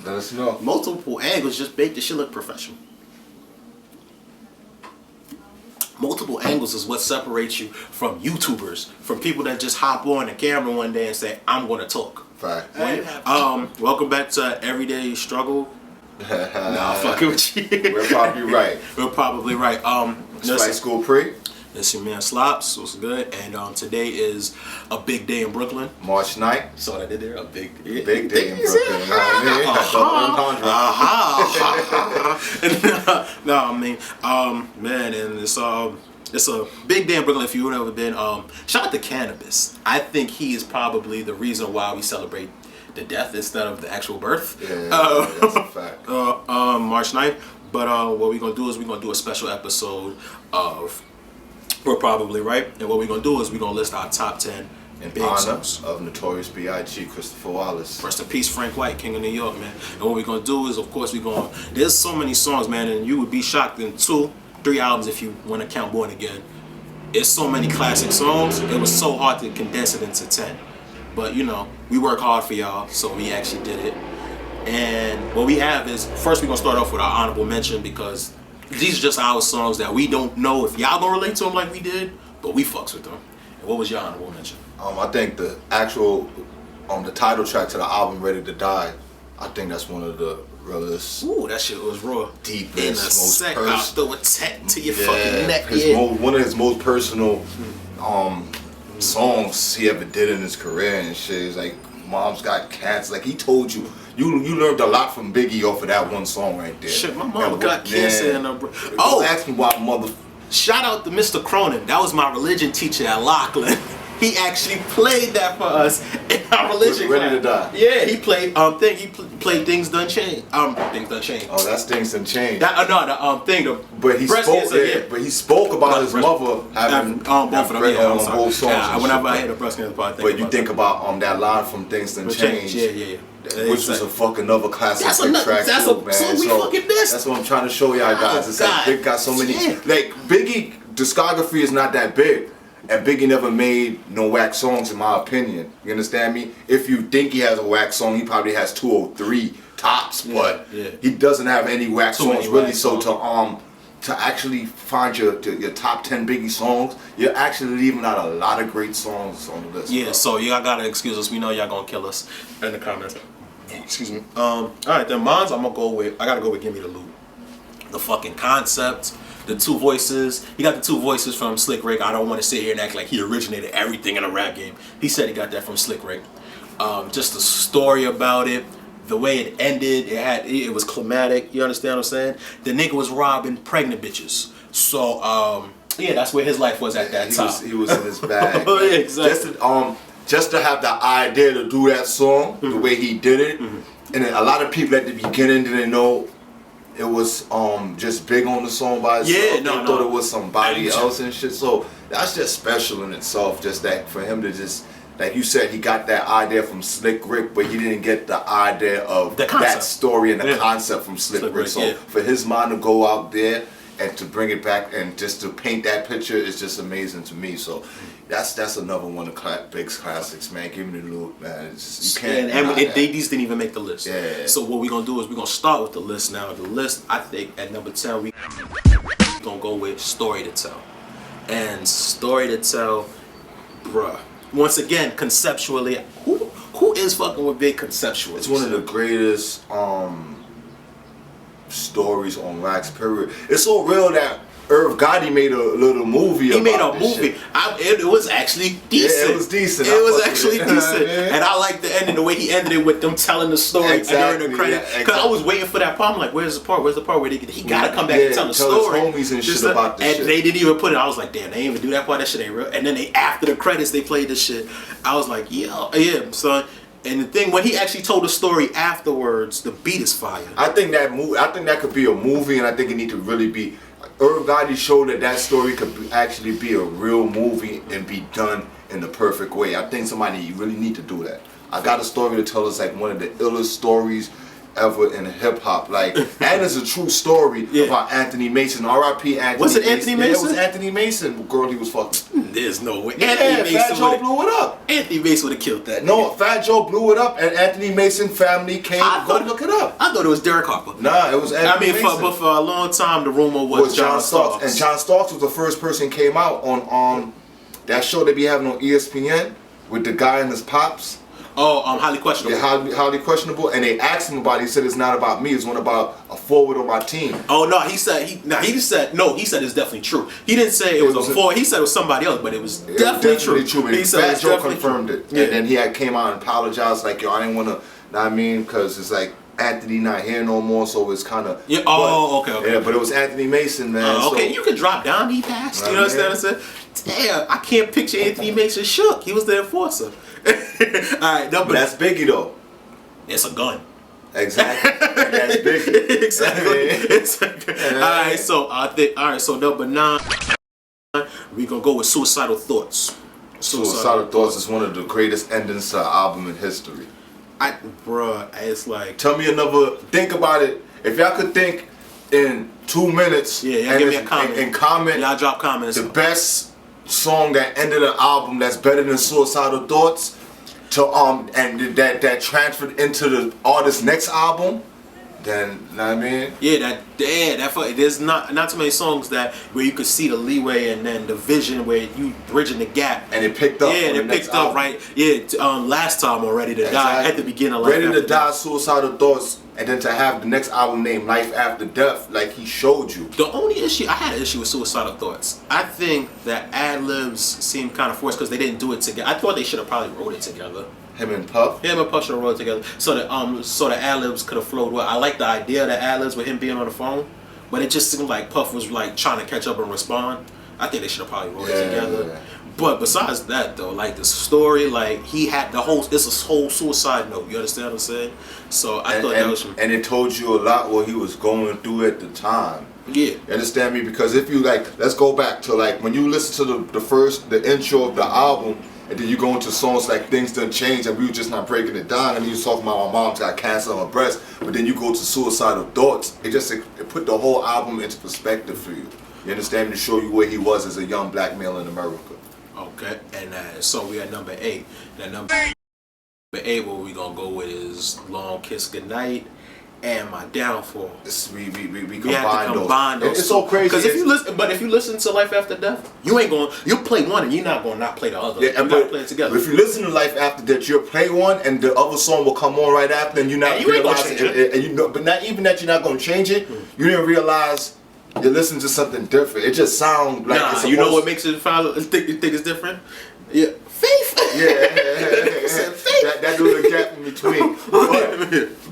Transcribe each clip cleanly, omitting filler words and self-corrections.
Let us know. Multiple angles just make the shit look professional. Multiple angles is what separates you from YouTubers, from people that just hop on the camera one day and say, I'm going to talk. Fact. Welcome back to Everyday Struggle. Nah, I'm fucking with you. We're probably right. We're probably right. Flightschool Pree. This your man Slops. What's good? And today is a big day in Brooklyn. March 9th. Saw that in there. A big day in Brooklyn. You know what I mean? Man, and it's a big day in Brooklyn if you've never been. Shout out to Cannabis. I think he is probably the reason why we celebrate the death instead of the actual birth. Yeah, that's a fact. March 9th. But what we're going to do is we're going to do a special episode of We're Probably Right. And what we're going to do is we're going to list our top 10 in big honor songs of notorious b.i.g. Christopher Wallace. Rest in peace, Frank White, King of New York, man. And what we're going to do is, of course, there's so many songs, man, and you would be shocked in 2-3 albums if you want to count Born Again. It's so many classic songs. It was so hard to condense it into 10. But, you know, we work hard for y'all, so we actually did it. And what we have is, first we're going to start off with our honorable mention because these are just our songs that we don't know if y'all going to relate to them like we did, but we fucks with them. And what was your honorable mention? I think the actual, the title track to the album, Ready to Die, I think that's one of the realest. Ooh, that shit was raw. Deepest, in a sec, I'll throw a tech to your fucking neck. One of his most personal songs he ever did in his career and shit. It's like, Mom's Got Cancer. Like, he told you, you learned a lot from Biggie off of that one song right there. Shit, my mom got cancer in her ask me why mother. Shout out to Mr. Cronin. That was my religion teacher at Laughlin. He actually played that for us in our religion class. Ready to Die. Yeah, he played played Things Done Change. Things Done Change. Oh, that's Things Done Change. But he spoke about his mother having both of them. both songs. Yeah, whenever I hear the breast cancer part, but you think about that line from Things Done Change. Yeah. Which was a fucking another classic track too, man. So we fucking missed. That's what I'm trying to show y'all guys. It's like Big got so many. Like Biggie discography is not that big. And Biggie never made no whack songs, in my opinion. You understand me? If you think he has a whack song, he probably has 2 or 3 tops, but he doesn't have any whack songs really. So to actually find your top 10 Biggie songs, you're actually leaving out a lot of great songs on the list. Yeah, bro. So y'all gotta excuse us. We know y'all gonna kill us in the comments. Excuse me. All right, then mine's I gotta go with Give Me the Loot. The fucking concept. The 2 voices. He got the 2 voices from Slick Rick. I don't want to sit here and act like he originated everything in a rap game. He said he got that from Slick Rick. Just the story about it, the way it ended, it was climatic. You understand what I'm saying? The nigga was robbing pregnant bitches. So yeah, that's where his life was at that time. He was in his bag. Yeah, exactly. Just to have the idea to do that song the way he did it, and then a lot of people at the beginning didn't know. It was just big on the song by itself. Yeah, they thought it was somebody else and shit. So that's just special in itself. Just that for him to just, like you said, he got that idea from Slick Rick, but he didn't get the idea of that story and the concept from Slick Rick. So for his mind to go out there and to bring it back and just to paint that picture is just amazing to me. So that's another one of big classics, man. Give Me the Loot, man. You can't. And these didn't even make the list. Yeah. So what we're gonna do is we're gonna start with the list now. The list, I think, at number 10, we're gonna go with Story to Tell. And Story to Tell, bruh. Once again, conceptually, who is fucking with big conceptually? It's one of the greatest stories on wax, period. It's so real that Irv Gotti made a little movie. He made a movie. It was actually decent. Yeah, it was decent. It was actually decent. And I like the ending, the way he ended it with them telling the story during the credit. Because I was waiting for that part. I'm like, where's the part where he gotta come back and tell the story. His homies and shit about this shit. And they didn't even put it. I was like, damn, they didn't even do that part. That shit ain't real. And then after the credits, they played this shit. I was like, yeah, son. And the thing, when he actually told the story afterwards, the beat is fire. I think that could be a movie, and I think it need to really be. Irv Gotti showed that story could actually be a real movie and be done in the perfect way. I think somebody really need to do that. I got a story to tell us, like one of the illest stories ever in hip hop. Like, and it's a true story about Anthony Mason. R.I.P. Anthony. Was it Anthony Mason? Yeah, it was Anthony Mason. The girl he was fucking. There's no way. Yeah, Anthony Mason Fat Joe blew it up. Anthony Mason would have killed that. No, Fat Joe blew it up, and Anthony Mason family came. Go look it up. I thought it was Derek Harper. Nah, it was Anthony Mason. But for a long time, the rumor was John Starks. And John Starks was the first person came out on that show they be having on ESPN with the guy and his pops. Oh, highly questionable. Yeah, highly questionable. And they asked him about it. He said it's not about me. It's one about a forward on my team. Oh no, he said it's definitely true. He didn't say it was a forward. He said it was somebody else, but it was definitely true. He said Fat Joe confirmed it. Yeah. And then he came out and apologized, like, yo, I didn't want to. Know what I mean, because it's like Anthony not here no more, so it's kind of. Yeah. Oh, okay. Yeah, but it was Anthony Mason, man. Okay, so, you could drop down. He passed. You understand what I'm saying? Damn, I can't picture Anthony Mason shook. He was the enforcer. All right, no, but that's Biggie though. It's a gun. Exactly. That's Biggie. Exactly. All right, so I think. All right, so number 9, we gonna go with Suicidal Thoughts. Suicidal Thoughts is one of the greatest endings to an album in history. Bruh, it's like. Tell me another. Think about it. If y'all could think in 2 minutes. Yeah, y'all give me a comment. And comment. Y'all drop comments. The best song that ended an album that's better than Suicidal Thoughts. And that transferred into the artist's next album, then, you know what I mean? Yeah, there's not too many songs that where you could see the leeway and then the vision where you bridging the gap. And it picked up. Yeah, it picked up right. Yeah, last time on Ready to Die at the beginning of Life Ready After to Die, Death. Suicidal Thoughts, and then to have the next album named Life After Death, like he showed you. The only issue I had an issue with Suicidal Thoughts. I think that ad libs seemed kind of forced because they didn't do it together. I thought they should have probably wrote it together. Him and Puff should have wrote it together, so the ad libs could have flowed well. I like the idea of the ad libs with him being on the phone, but it just seemed like Puff was like trying to catch up and respond. I think they should have probably wrote it together. Yeah. But besides that though, like the story, like he had it's a whole suicide note. You understand what I'm saying? So I thought that was. And it told you a lot what he was going through at the time. Yeah. You understand me? Because if you let's go back to when you listen to the intro of the album. And then you go into songs like Things Done Change, and we were just not breaking it down. And you was talking about my mom's got cancer on her breast. But then you go to Suicidal Thoughts. It put the whole album into perspective for you. You understand me? To show you where he was as a young black male in America. Okay, and so we at number 8. Now number 8, what we gonna go with is Long Kiss Goodnight and My Downfall. We have to combine those. It's so crazy. Because if you listen to Life After Death, you'll play one and you're not gonna not play the other. Yeah, you gotta play it together. If you listen to Life After Death, you'll play one and the other song will come on right after, and you're not realizing it. But not even that you're not gonna change it. You didn't realize you're listening to something different. It just sounds like it's you know what makes it think it's different? Yeah. Faith. That little gap in between.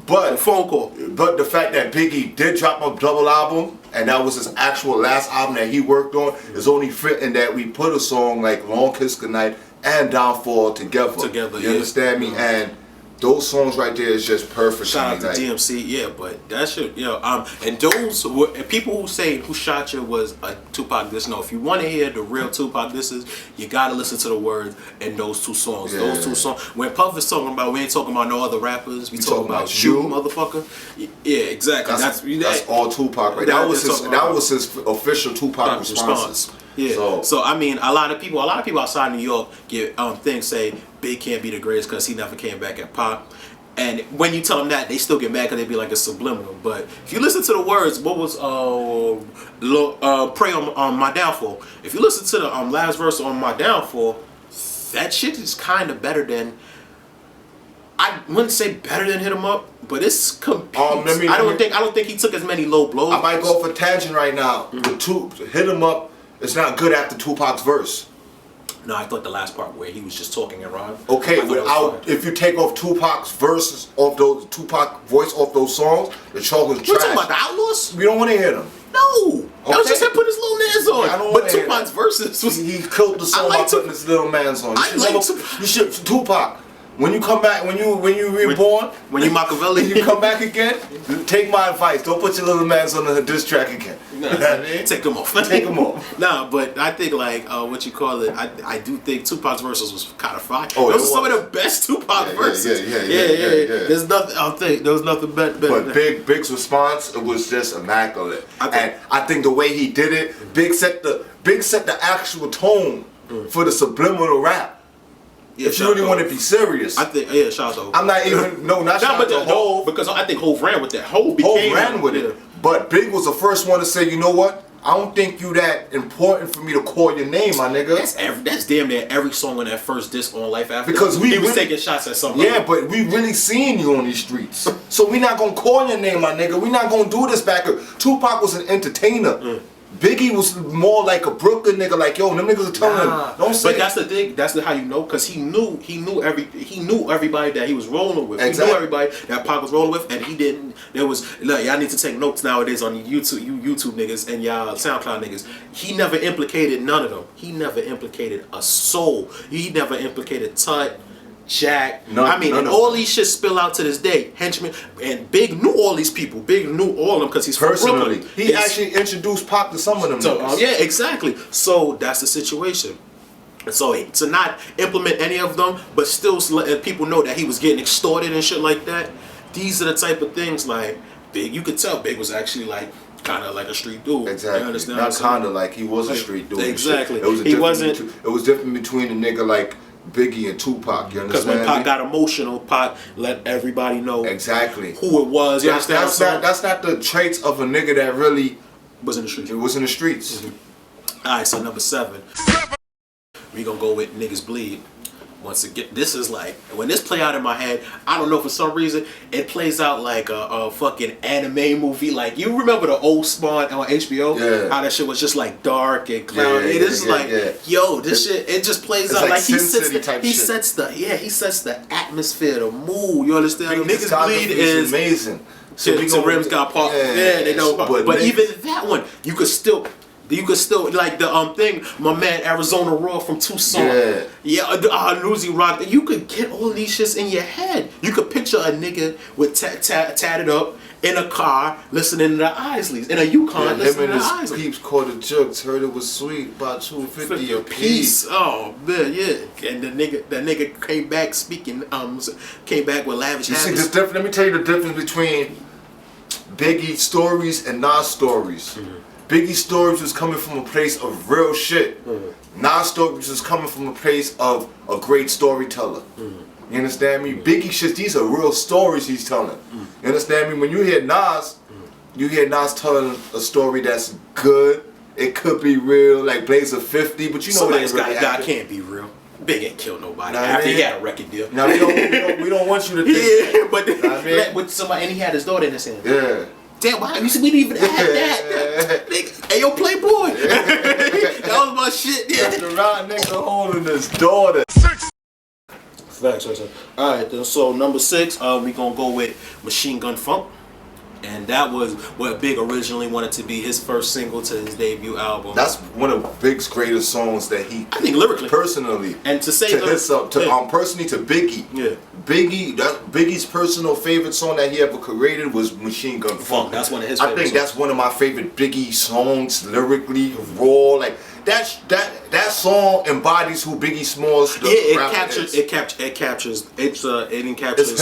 But a phone call. But the fact that Biggie did drop a double album, and that was his actual last album that he worked on, is only fitting that we put a song like Long Kiss Goodnight and Downfall together. You understand me? And those songs right there is just perfect. Shout out to DMC, yeah, but that shit, and those people who say Who Shot You was a Tupac diss. No, if you want to hear the real Tupac disses, you gotta listen to the words in those two songs. Yeah. Those two songs. When Puff is talking about, we ain't talking about no other rappers. We talking about you, motherfucker. Yeah, exactly. That's all Tupac. Right? That was his official Tupac response. Yeah. So I mean, a lot of people outside New York get things say Big can't be the greatest because he never came back at Pop. And when you tell them that, they still get mad because they be like it's subliminal. But if you listen to the words, what was Pray on My Downfall? If you listen to the last verse on My Downfall, that shit is kind of better than. I wouldn't say better than Hit 'Em Up, but it's competes. I don't think he took as many low blows. I might go off a tangent right now. Hit 'Em Up. It's not good after Tupac's verse. No, I thought the last part where he was just talking and rhyme. Okay, if you take off Tupac's verses off those Tupac voice off those songs, the song was trash. You talking about the Outlaws? We don't want to hear them. No, that was just him putting his little mans on. But Tupac's verses was he killed the song by putting his little mans on. You should Tupac. When you come back, when you reborn, when you Machiavelli, you come back again. Take my advice. Don't put your little mans on the diss track again. Take them off. Take them off. Nah, but I think what you call it. I do think Tupac's verses was kind of fire. Oh, those are some of the best Tupac verses. Yeah. There's nothing. I think there was nothing better. But Big's response, it was just immaculate. I think the way he did it, Big set the actual tone for the subliminal rap. Yeah, if you really want to be serious. I think shout out. I'm not even not shout out to Hov, because I think Hov ran with that. Hov ran with it. But Big was the first one to say, you know what? I don't think you that important for me to call your name, my nigga. That's damn near every song on that first disc on Life After. Because he was taking shots at somebody. Yeah, but we really seen you on these streets. So we not gonna call your name, my nigga. We not gonna do this back. Tupac was an entertainer. Biggie was more like a Brooklyn nigga, like yo, them niggas are telling him, don't say. But that's the thing. That's how you know, because he knew everybody that he was rolling with. Exactly. He knew everybody that Pac was rolling with, and he didn't. There was look, y'all need to take notes nowadays on YouTube niggas and y'all SoundCloud niggas. He never implicated none of them. He never implicated a soul. He never implicated Tut. Jack, all these shit spill out to this day. Henchman and Big knew all these people. Big knew all of them because he's personally. From Brooklyn. He actually introduced Pac to some of them. So, yeah, exactly. So that's the situation. So to not implement any of them, but still let people know that he was getting extorted and shit like that. These are the type of things like Big. You could tell Big was actually like kind of like a street dude. Exactly. You understand? Not kind of like he was a street dude. Exactly. It was different between a nigga like Biggie and Tupac, you understand? Because when Pac got emotional, Pac let everybody know exactly who it was. You understand? That's not the traits of a nigga that really was in the streets. It was in the streets. All right, so number 7, we gonna go with Niggas Bleed. Once again, this is like when this play out in my head. I don't know, for some reason it plays out like a fucking anime movie. Like you remember the old Spawn on HBO? Yeah. How that shit was just like dark and cloudy. It is yo, this shit. It just plays out like he sets the atmosphere, the mood. You understand? Niggas Bleed is amazing. So rims got parked. Yeah, they know. But even that one, you could still like the thing, my man Arizona Raw from Tucson. Lucy Rock. You could get all these shits in your head. You could picture a nigga with tatted up in a car listening to the Isleys, in a Yukon listening to the Isleys. Peeps caught the jokes, heard it was sweet, about $2.50 a piece. Oh man, yeah. And the nigga came back speaking, came back with lavish habits. You see, let me tell you the difference between Biggie stories and Nas stories. Biggie's stories was coming from a place of real shit. Nas stories was coming from a place of a great storyteller. You understand me? Biggie shit, these are real stories he's telling. You understand me? When you hear Nas telling a story that's good. It could be real, like Blazer 50, but you know somebody's God can't be real. Big ain't killed nobody after he had a record deal. Now we don't want you to think. Yeah, but with somebody, and he had his daughter in his hand. Yeah. Damn, why? You see, we didn't even add that. Hey, yo, Playboy. That was my shit. Yeah. The right nigga holding his daughter. Facts. Alright, then, so number 6, we gonna go with Machinegun Funk. And that was what Big originally wanted to be his first single to his debut album. That's one of Big's greatest songs that he, I think, lyrically, personally, and to say personally to Biggie. Yeah. Biggie's personal favorite song that he ever created was Machinegun Funk. That's one of his. I think that's one of my favorite Biggie songs, lyrically raw. Like that song embodies who Biggie Smalls. It captures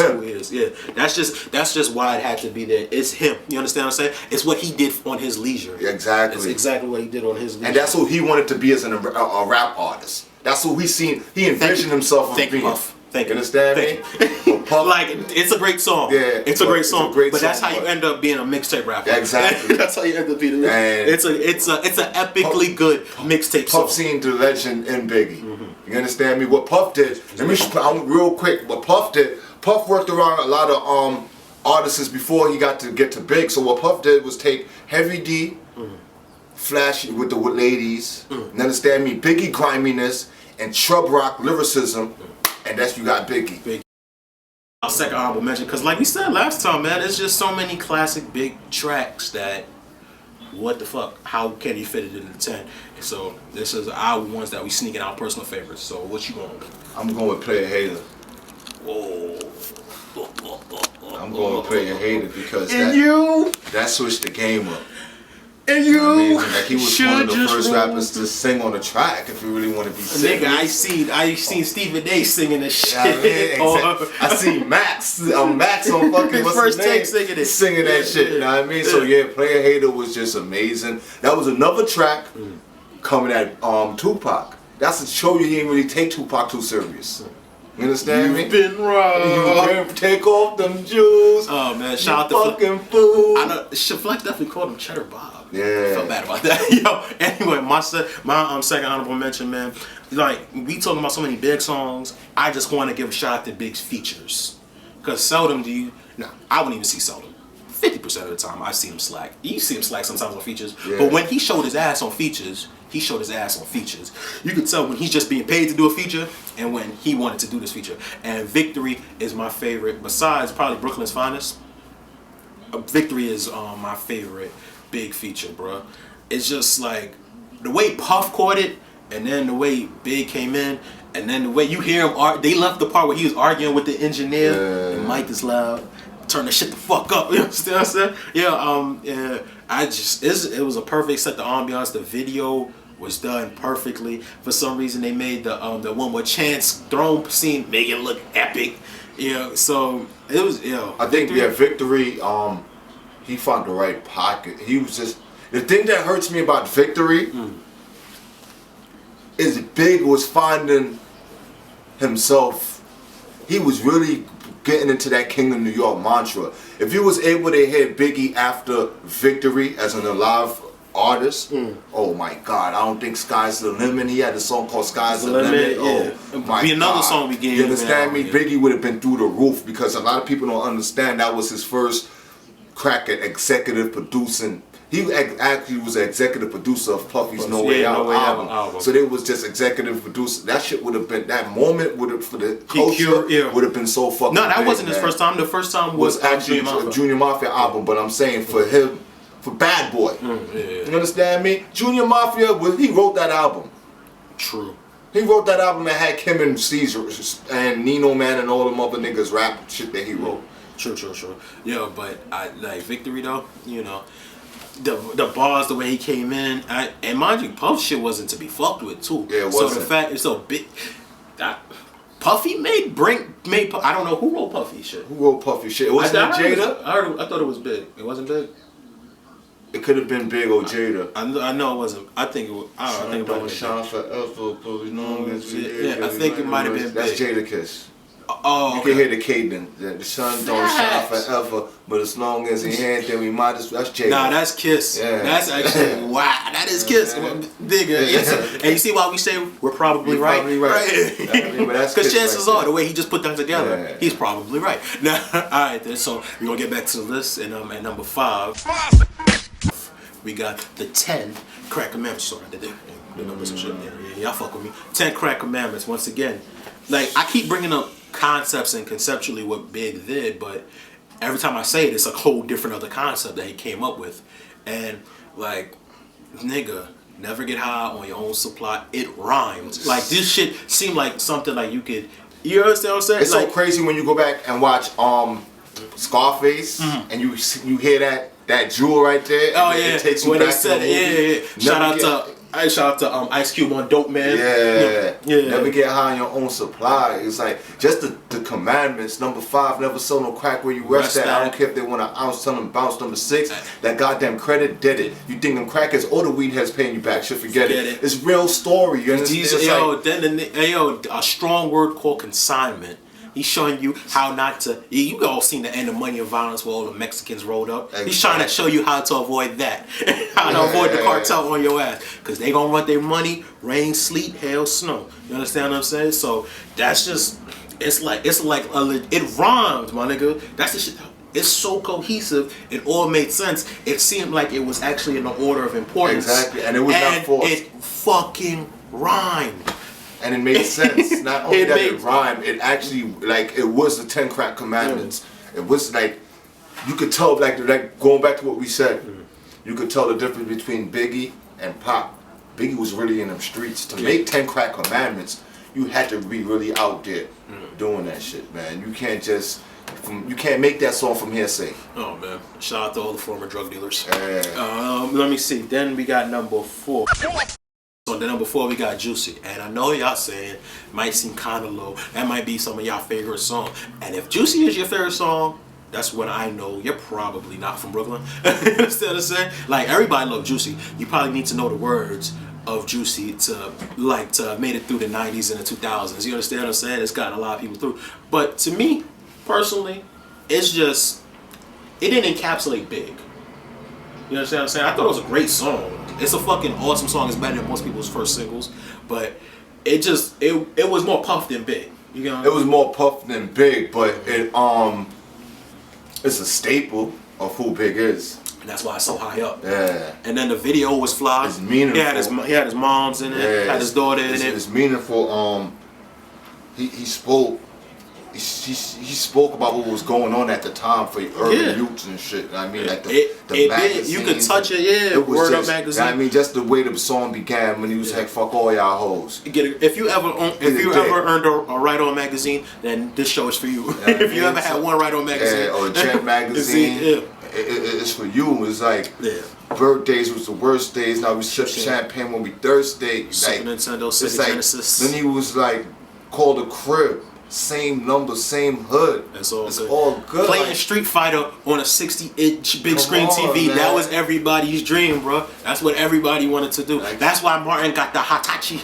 who he is. Yeah, that's just why it had to be there. It's him. You understand what I'm saying? It's what he did on his leisure. Exactly. It's exactly what he did on his leisure. And that's who he wanted to be as a rap artist. That's who he envisioned himself as being. Thank you. Understand me? Puff, like, it's a great song. Yeah, it's a great song. But that's how you end up being a mixtape rapper. Exactly. That's how you end up being. It's an epically good mixtape song. Puff seen the legend in Biggie. You understand me? What Puff did? Let me real quick. What Puff did? Puff worked around a lot of artists before he got to Big. So what Puff did was take Heavy D, Flashy with the ladies. You understand me? Biggie griminess and Trub Rock lyricism. And that's you got Biggie. Our second honorable mention, because like we said last time, man, there's just so many classic Big tracks that, what the fuck? How can you fit it into the 10? So this is our ones that we sneaking out personal favorites. So what you going with? I'm going with Player Hater. Whoa. I'm going with Player Hater because that switched the game up. And you like he was one of the first rappers to sing on a track if you really want to be singing. Nigga, I seen Stephen A singing this shit. I seen Max on fucking his first take singing that shit. You know what I mean? So yeah, Player Hater was just amazing. That was another track coming at Tupac. That's to show you he didn't really take Tupac too serious. You understand me? You've been robbed. You can take off them Jews. Oh man, shout out to fucking fool. I know Flex definitely called him Cheddar Bob. Yeah. I felt bad about that. Yo, anyway, my second honorable mention, man. Like, we talking about so many big songs. I just want to give a shout out to Big's features. Because seldom do you... Nah, I wouldn't even see seldom. 50% of the time, I see him slack. You see him slack sometimes on features. Yeah. But when he showed his ass on features, he showed his ass on features. You could tell when he's just being paid to do a feature and when he wanted to do this feature. And Victory is my favorite. Besides probably Brooklyn's Finest, Victory is my favorite Big feature, bro. It's just like the way Puff caught it, and then the way Big came in, and then the way you hear him, they left the part where he was arguing with the engineer. The mic is loud. Turn the shit the fuck up. You understand what I'm saying? Yeah. It was a perfect set. The ambiance, the video was done perfectly. For some reason, they made the one with Chance throne scene make it look epic. Yeah. So it was. I think Victory. He found the right pocket. He was just the thing that hurts me about Victory is Big was finding himself. He was really getting into that King of New York mantra. If you was able to hear Biggie after Victory as an alive artist, oh my God, I don't think Sky's the Limit. He had a song called Sky's the Limit. Oh my God. Another song we gave. You understand me? Biggie would have been through the roof because a lot of people don't understand that was his first crack at executive producing. He actually was an executive producer of Puffy's No Way Out album. So there was just executive producer. That shit would have been, that moment would have, for the culture, would have been so fucking No, that big, wasn't his first time. The first time was actually a Junior Mafia album. But I'm saying for him, for Bad Boy. You understand me? Junior Mafia, he wrote that album. True. He wrote that album that had Kim and Caesar and Nino Man and all them other niggas rap shit that he wrote. True. Yeah, but I like Victory though, you know. The bars, the way he came in, and mind you, Puff shit wasn't to be fucked with too. Yeah, it wasn't. So the fact it's so big, Puffy made I don't know who wrote Puffy shit. Who wrote Puffy shit? It wasn't Jada. I thought it was Big. It wasn't Big. It could have been Big or Jada. I know it wasn't. I think it was. I think it was Shine Forever, I think it might have been Big. That's Jada Kiss. Oh, you can hear the cadence. The sun don't shine forever, but as long as he had them, we might as well. That's Jada. Nah, that's Kiss. Yeah. That's actually wow. That is Kiss, nigga. And you see why we say we're probably right. Probably right. Because chances are, the way he just put them together, he's probably right. Now, all right, then. So we're gonna get back to the list, and at number 5, we got the 10 Crack Commandments. Sorry, the numbers and shit. Yeah, y'all fuck with me. 10 Crack Commandments. Once again, like I keep bringing up concepts and conceptually what Big did, but every time I say it, it's a whole different other concept that he came up with. And like, nigga, never get high on your own supply. It rhymes. Like this shit seemed like something like you could. You understand what I'm saying? It's like, so crazy when you go back and watch Scarface and you hear that jewel right there. Oh and yeah, it takes you when back to the movie. Yeah. Shout out to Ice Cube on Dope Man. Yeah. Never get high on your own supply. It's like just the commandments. Number 5, never sell no crack where you rest at. I don't care if they want an ounce, tell them bounce. Number 6, that goddamn credit did it. You think them crackers or the weed has paying you back? Should forget it. It's real story. You understand? A strong word called consignment. He's showing you how not to. You all seen the end of Money and Violence where all the Mexicans rolled up. Exactly. He's trying to show you how to avoid that, how to avoid the cartel on your ass, because they gonna run their money, rain, sleet, hail, snow. You understand what I'm saying? So that's just. It's like it rhymes, my nigga. That's the shit. It's so cohesive. It all made sense. It seemed like it was actually in the order of importance. Exactly, and it was not forced. It fucking rhymed. And it made sense. Not only that it rhymed, it actually, like, it was the 10 Crack Commandments. It was like, you could tell, like going back to what we said, you could tell the difference between Biggie and Pop. Biggie was really in them streets. To make 10 Crack Commandments, you had to be really out there doing that shit, man. You can't just, you can't make that song from hearsay. Oh, man. Shout out to all the former drug dealers. Let me see. Then we got number 4. So the number 4 we got Juicy, and I know y'all saying might seem kind of low. That might be some of y'all favorite song, and if Juicy is your favorite song, that's when I know you're probably not from Brooklyn. Instead of saying like everybody love Juicy, you probably need to know the words of Juicy to made it through the 90s and the 2000s. You understand what I'm saying? It's gotten a lot of people through. But to me, personally, it's just, it didn't encapsulate Big. You understand what I'm saying? I thought it was a great song. It's a fucking awesome song. It's better than most people's first singles. But it just, it was more Puff than Big. You know? It was more Puff than Big, but it's a staple of who Big is. And that's why it's so high up. Yeah. And then the video was fly. It's meaningful. He had his mom's in it. Yeah, had his daughter in it. It's meaningful. He spoke. He spoke about what was going on at the time for urban youths and shit. I mean, like the magazine. You could touch it, yeah. It was Word just, Up magazine. I mean, just the way the song began when he was like, "Fuck all y'all hoes." If you ever earned a Right On magazine, then this show is for you. If you ever had one Right On magazine, or Jet magazine, it's for you. It's like birthdays was the worst days. Now we sip champagne when we thirsty. Super Nintendo, Sega Genesis. Then he was like, called a crib. Same number, same hood. It's all good. Playing Street Fighter on a 60-inch big screen TV, man. That was everybody's dream, bro. That's what everybody wanted to do. That's why Martin got the Hitachi.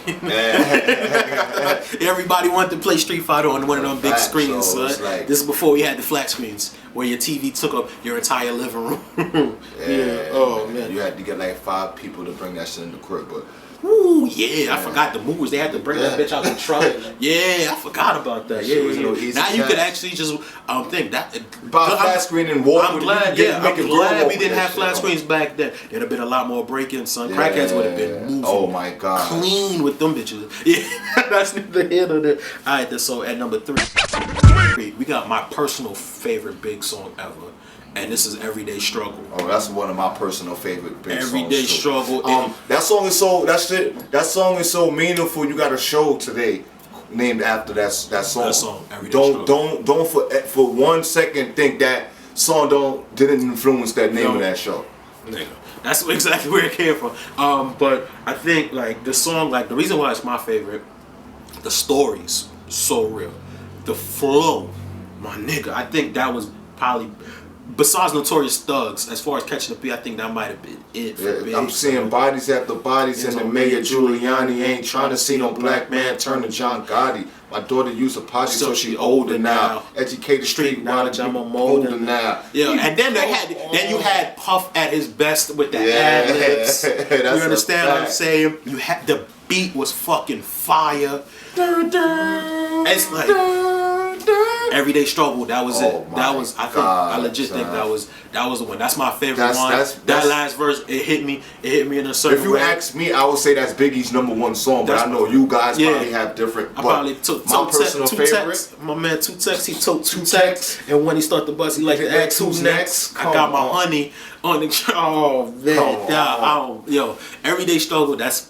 Everybody wanted to play Street Fighter on one of them big screens, son. Like, this is before we had the flat screens, where your TV took up your entire living room. Oh, man. You had to get like 5 people to bring that shit in the crib, but... Ooh, yeah, I forgot the moves. They had to bring that bitch out the truck. Yeah, I forgot about that. Now you could actually just think that. Buy flat screen and walk. I'm glad we didn't have flat screens back then. There'd have been a lot more break-ins, son. Crackheads would have been moving. Oh my god. Clean with them bitches. Yeah, that's neither here nor there. Alright, so at number 3, we got my personal favorite Big song ever. And this is Everyday Struggle. Oh, that's one of my personal favorite Big songs. Everyday Struggle. That song is so meaningful. You got a show today named after that song. That song. Everyday Struggle. Don't for 1 second think that song didn't influence that name of that show. Nigga. That's exactly where it came from. But I think like the song, like the reason why it's my favorite, the story's so real. The flow, my nigga. I think that was probably, besides Notorious Thugs, as far as catching the beat, I think that might have been it for Big. I'm seeing bodies after bodies, and the Mayor Giuliani ain't trying to see no black man turn to John Gotti. My daughter used a potty, so she older now. Educated street knowledge, I'm older now. Yeah, and then you had Puff at his best with the ad-libs. You understand what I'm saying? You had the beat was fucking fire. It's like Everyday Struggle. That was it. I legit think that was the one. That's my favorite one. That last verse, it hit me in a certain way. If you ask me, I would say that's Biggie's #1 song, but I know you guys probably have different. I probably took my personal favorite. My man 2 Tex, he took 2 Tex, and when he started the bus, he like to ask who's next. I got my honey on the. Oh man, yo, Everyday Struggle. That's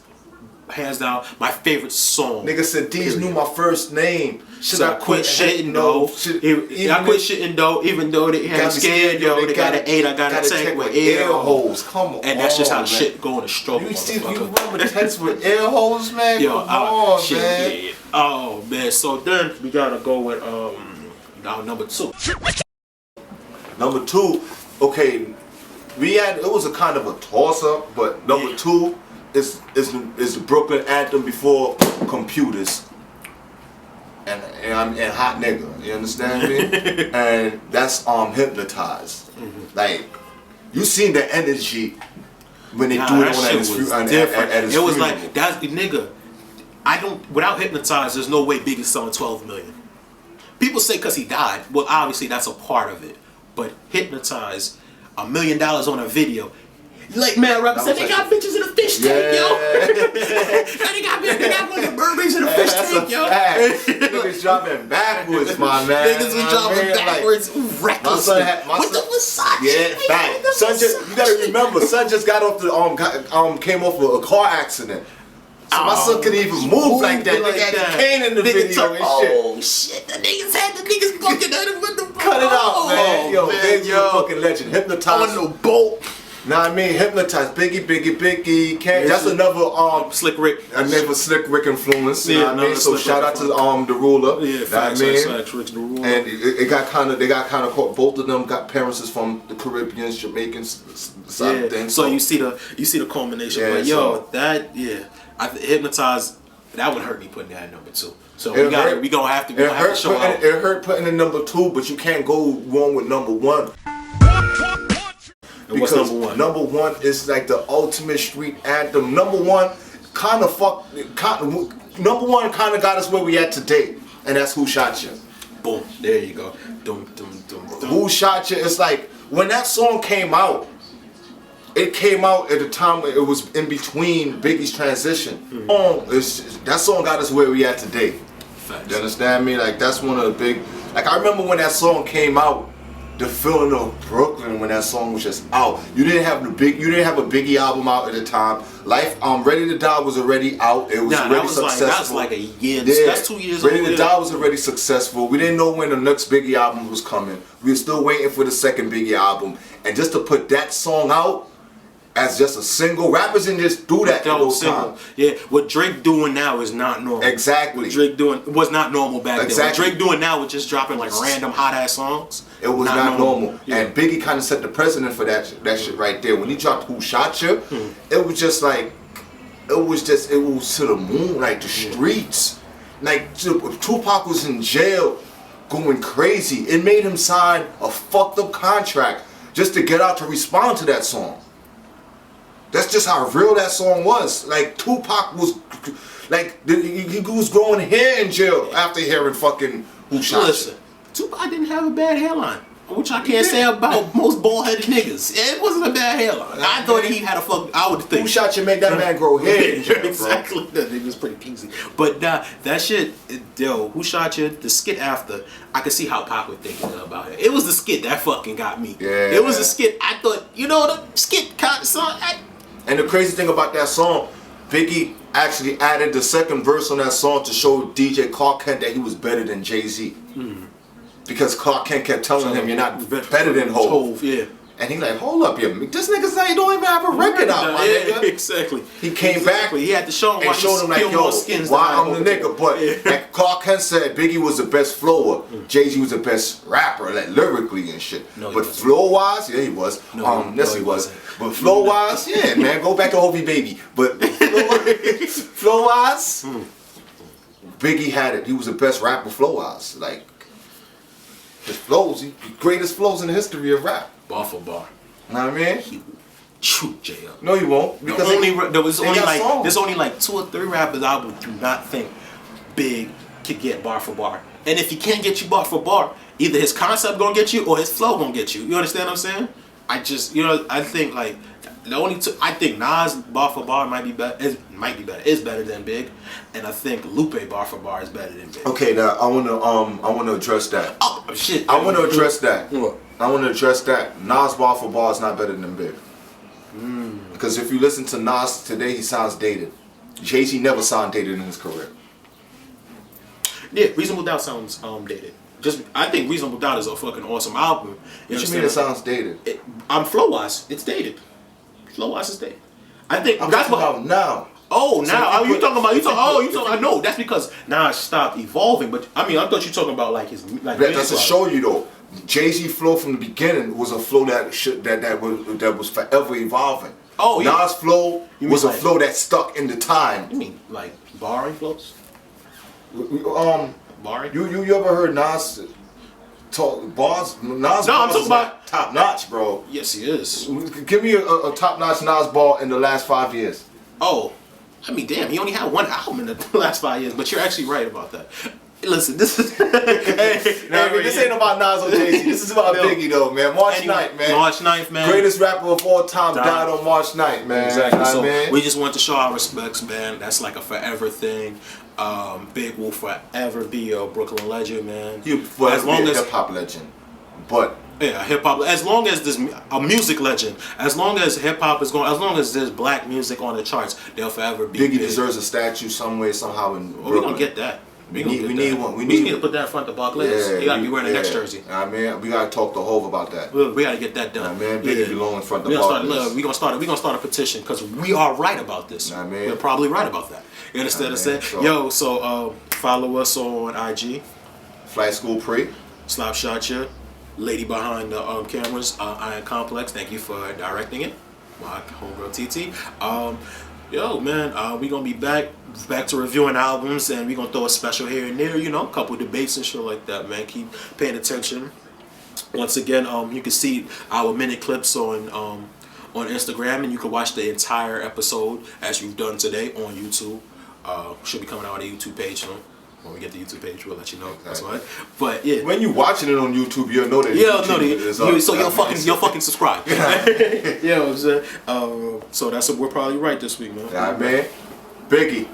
hands down my favorite song. Nigga said D's knew my first name. Should I quit shitting though? I quit shitting though, even though they had me scared, yo. They got an 8, I got a tank with air holes. Come on, and that's just how shit going to struggle. You remember tanks with air holes, man? Yo, come on, man. Yeah. Oh man, so then we gotta go with now number 2. Number 2, okay, it was a kind of a toss up, but number 2. Is the Brooklyn anthem before computers and hot nigga, you understand me? And that's Hypnotized. Like you seen the energy when they do it on at his It was like that's nigga. Without Hypnotized, there's no way Biggie's selling 12 million. People say because he died. Well, obviously that's a part of it. But Hypnotized, $1 million on a video. Like man, Rob said, they got bitches in a fish tank, yo. they got fucking mermaids in a fish tank, yo. Niggas dropping backwards, my man. Niggas was dropping backwards, recklessly. With the Versace. Yeah, fact. Son you gotta remember, son just got off the came off of a car accident. So my son couldn't even move like that. They had the cane in the video and shit. Oh shit, the niggas fucking at him with the cut it out, man. Yo, Big's a fucking legend. Hypnotized on the boat. Nah, I mean, hypnotized. Biggie. Can't. That's another Slick Rick. Another Slick Rick influence. Yeah, You know what I mean? So shout out to the Ruler. Yeah, facts, Rick's the Ruler. And they got kind of caught. Both of them got parents is from the Caribbean, Jamaicans, side of things. So you see the culmination. Yeah, but yo, Hypnotized. That would hurt me putting that at number 2. So we gonna have to show out. It hurt putting in number 2, but you can't go wrong with number 1. And what's number 1? Number 1 is like the ultimate street anthem. Number 1 kind of got us where we at today, and that's Who Shot You. Boom, there you go. Dum, dum, dum, dum. Who Shot You? It's like when that song came out. It came out at a time where it was in between Biggie's transition. That song got us where we at today. Facts. You understand me? Like that's one of the big. Like I remember when that song came out, the feeling of Brooklyn when that song was just out. You didn't have a Biggie album out at the time. Ready to Die was already out. It was already successful. That was like a year. Yeah. That's 2 years. Ready to Die was already successful. We didn't know when the next Biggie album was coming. We were still waiting for the second Biggie album, and just to put that song out as just a single, rappers didn't just do that in those times. Yeah, what Drake doing now is not normal. Exactly. What Drake doing was not normal back then. What Drake doing now with just dropping like random hot ass songs. It was not normal. Yeah. And Biggie kind of set the precedent for that shit right there. When he dropped Who Shot You, it was just like, it was to the moon, like the streets. Like Tupac was in jail going crazy. It made him sign a fucked up contract just to get out to respond to that song. That's just how real that song was. Like Tupac was, like he was growing hair in jail after hearing fucking Who Shot You. Listen, Tupac didn't have a bad hairline, which I can't say about most bald-headed niggas. It wasn't a bad hairline. I thought he had I would think. Who Shot You made that man grow hair in jail, exactly. That nigga was pretty peasy. But that shit, Who Shot You? The skit after, I could see how Pac was thinking about it. It was the skit that fucking got me. Yeah. It was a skit. I thought, the skit kind of song. And the crazy thing about that song, Biggie actually added the second verse on that song to show DJ Clark Kent that he was better than Jay-Z. Because Clark Kent kept telling him, you're not better than Hov. Yeah. And he like, hold up, this nigga say he don't even have a record out, my nigga. Exactly. He came back. He had to show him and showed him like, yo, why I'm the nigga. But like Clark Kent said, Biggie was the best flower. Jay-Z was the best rapper, like lyrically and shit. No, but flow-wise, yeah, he was. Yes, he was. But flow-wise, yeah, man, go back to Hovey Baby. But flow-wise, Biggie had it. He was the best rapper flow-wise. Like, his flows, the greatest flows in the history of rap. Bar for bar. You know what I mean? He would shoot Jay up. No, you won't. Because there's only like 2 or 3 rappers I would do not think Big could get bar for bar. And if he can't get you bar for bar, either his concept gonna get you or his flow gonna get you. You understand what I'm saying? I think like the only two. I think Nas bar for bar might be better. Is better than Big, and I think Lupe bar for bar is better than Big. Okay, now I wanna address that. Oh shit! I wanna address that. What? I wanna address that. Nas bar for bar is not better than Big. Because if you listen to Nas today, he sounds dated. Jay-Z never sounded dated in his career. Yeah, Reasonable Doubt sounds dated. I think Reasonable Doubt is a fucking awesome album. What you mean it sounds dated? Flow-wise, it's dated. Flow-wise, it's dated. I think I'm that's talking about now. Oh, So now you talking about? I No, that's because Nas stopped evolving. But I mean, I thought you talking about like his like. That's to show you though. Jay-Z flow from the beginning was a flow that was forever evolving. Oh yeah. Nas flow was a flow that stuck in the time. You mean like barring flows? Barring? You ever heard Nas talk bars? Nas I'm talking about top notch, bro. Yes, he is. Give me a top notch Nas bar in the last 5 years. Oh, I mean, damn, he only had 1 album in the last 5 years, but you're actually right about that. Listen, this is this ain't about Nas or Jay-Z. This is about Biggie though, man. March 9th, man. March 9th, man. Greatest rapper of all time died on March 9th, man. Exactly. So man. we just want to show our respects, man. That's like a forever thing. Big will forever be a Brooklyn legend, man. As long as hip hop legend, but yeah, hip hop. As long as there's a music legend, as long as hip hop is going, as long as there's black music on the charts, they'll forever be. Biggie deserves a statue some way, somehow in Brooklyn. We gonna get that. We need one. We need to put that in front of Barclays. You gotta be wearing the next jersey. I mean, we gotta talk to Hove about that. We gotta get that done. Man, Biggie belong in front of Barclays. We gonna start a petition because we are right about this. We're probably right about that. You understand what I'm saying? Yo, so follow us on IG. Flightschool Pree. Slopshot, lady behind the cameras, Iron Complex. Thank you for directing it. My homegirl TT. Yo, man, we gonna be back to reviewing albums, and we gonna throw a special here and there. You know, a couple debates and shit like that. Man, keep paying attention. Once again, you can see our minute clips on Instagram, and you can watch the entire episode as you've done today on YouTube. Should be coming out on the YouTube page soon. When we get the YouTube page, we'll let you know. That's right. But yeah, when you watching it on YouTube, you'll know that. So you'll fucking subscribe. Yeah, I'm saying. So that's what we're probably right this week, man. Yeah, man. Biggie,